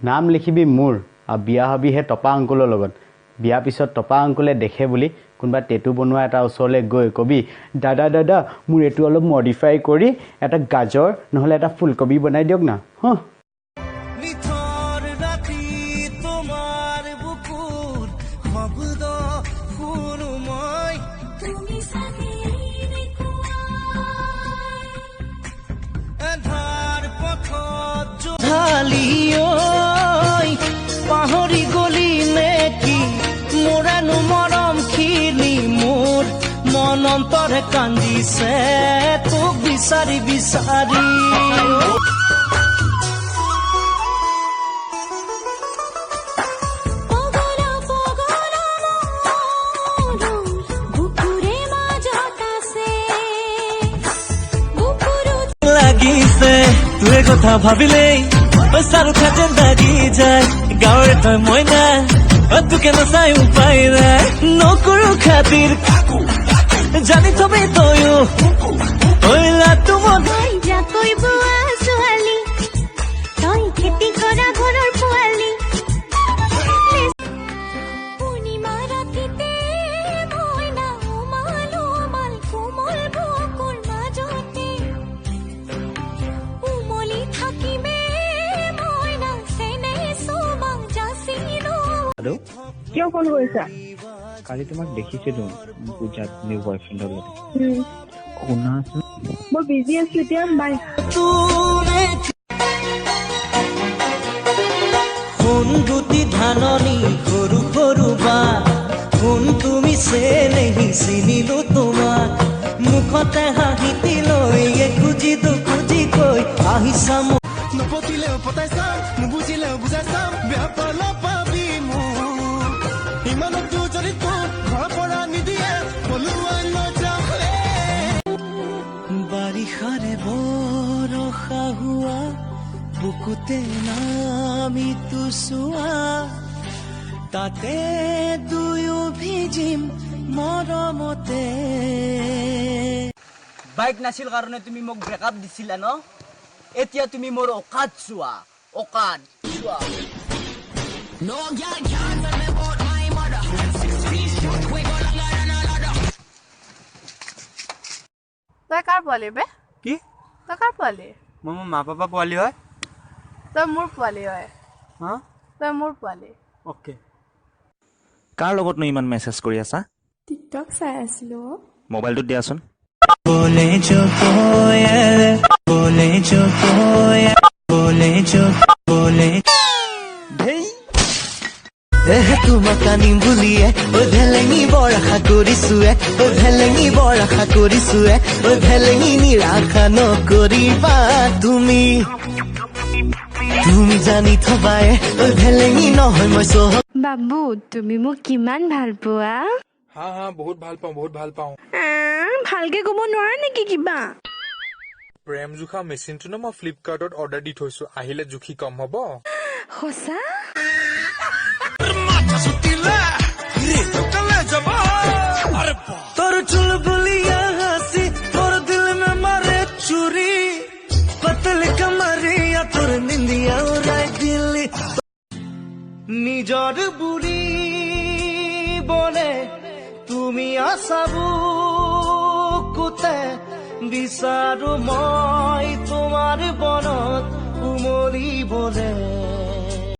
নাম লিখিবি মোৰ আৰু বিয়া হবি হে টপা আংকুলৰ লগত বিয়া পিছত টপা আংকুলে দেখে বুলি কোনবা টেটু বনোৱা এটা ওচৰলৈ গৈ কবি দাদা দাদা মোৰ এটো অলপ মডিফাই কৰি এটা গাজৰ নহলে এটা ফুলকবি বনাই দিয়ক না হ পাহৰি গলি নেকি মোৰানো মৰম খিনি মোৰ মন অন্তৰে কান্দিছে তোক বিচাৰি বিচাৰি লাগিছে তোৰ কথা ভাবিলেই চাৰু খাতে লাগি যায় গাঁৱৰ তই মই না তোকে নাচাই উপায় নাই নকৰো খাতিৰ জানি থবি তয়ো ঐলা তোমাৰ ছোৱালী তই খেতি কৰা ঘৰৰ পোৱালী কিয় ফোন কৰিছা কালি তোমাক দেখিছিলো পূজাত নিউ বয়ফ্ৰেণ্ডৰ লগত শুনাচোন মই বিজি আছো এতিয়া বাই সোণ গুটি ধাননি সৰু সৰু বা সোণ তুমি চেনেহি চিনিলো তোমাক মুখতে হাঁহিতি লৈ খুজি দুখুজি কৈ আহিছা নপতিলেও পতাই চাম নুবুজিলেও বুজাই চাম বেয়া পালা পাবি মোক ইমানত যদি তোৰ ঘৰৰ পৰা নিদিয়ে পলুৱাই লৈ যাম বাৰিষাৰে বৰষা হোৱা বুকুতে নামি চোৱা তাতে দুয়ো ভিজিম মৰমতে বাইক নাছিল কাৰণে তুমি মোক ব্ৰেকআপ দিছিলা ন এতিয়া তুমি মোৰ অকাত চোৱা অকাত চোৱা তই কাৰ পোৱালি বে কি তই কাৰ পোৱালি মই মোৰ মা পাপা পোৱালি হয় তই মোৰ পোৱালি হয় হা তই মোৰ পোৱালি ওকে কাৰ লগতনো ইমান মেছেজ কৰি আছা টিকটক চাই আছিলো মোবাইলটো দিয়াচোন बोले जो बोले তোমাক আনিম বুলিয়ে ভেলেঙি বৰ আশা কৰিছোৱে ভেলেঙি বৰ আশা কৰিছোৱে ভেলেঙি নিৰাশা নকৰিবা তুমি জানি থবাই ভেলেঙি নহয় মই চহ বাবু তুমি মোক কিমান ভাল পোৱা হা হা বহুত ভাল পাওঁ ভালকে ক'ব নোৱাৰা নেকি কিবা প্ৰেম জোখা মেচিনটো ন মই ফ্লিপকাৰ্টত অৰ্ডাৰ দি থৈছো আহিলে জুখি কম হ'ব সঁচা তোর চুলবুলিয়া হাসি তোর দিল মে মারে চুরি পতল কমরিয়া তোর নিন্দিয়া উড়াই দিল্লি নিজর বুড়ি বলে তুমি আসাবু কুতে বিচাৰো মই তোমাৰ বনত উমলি বলে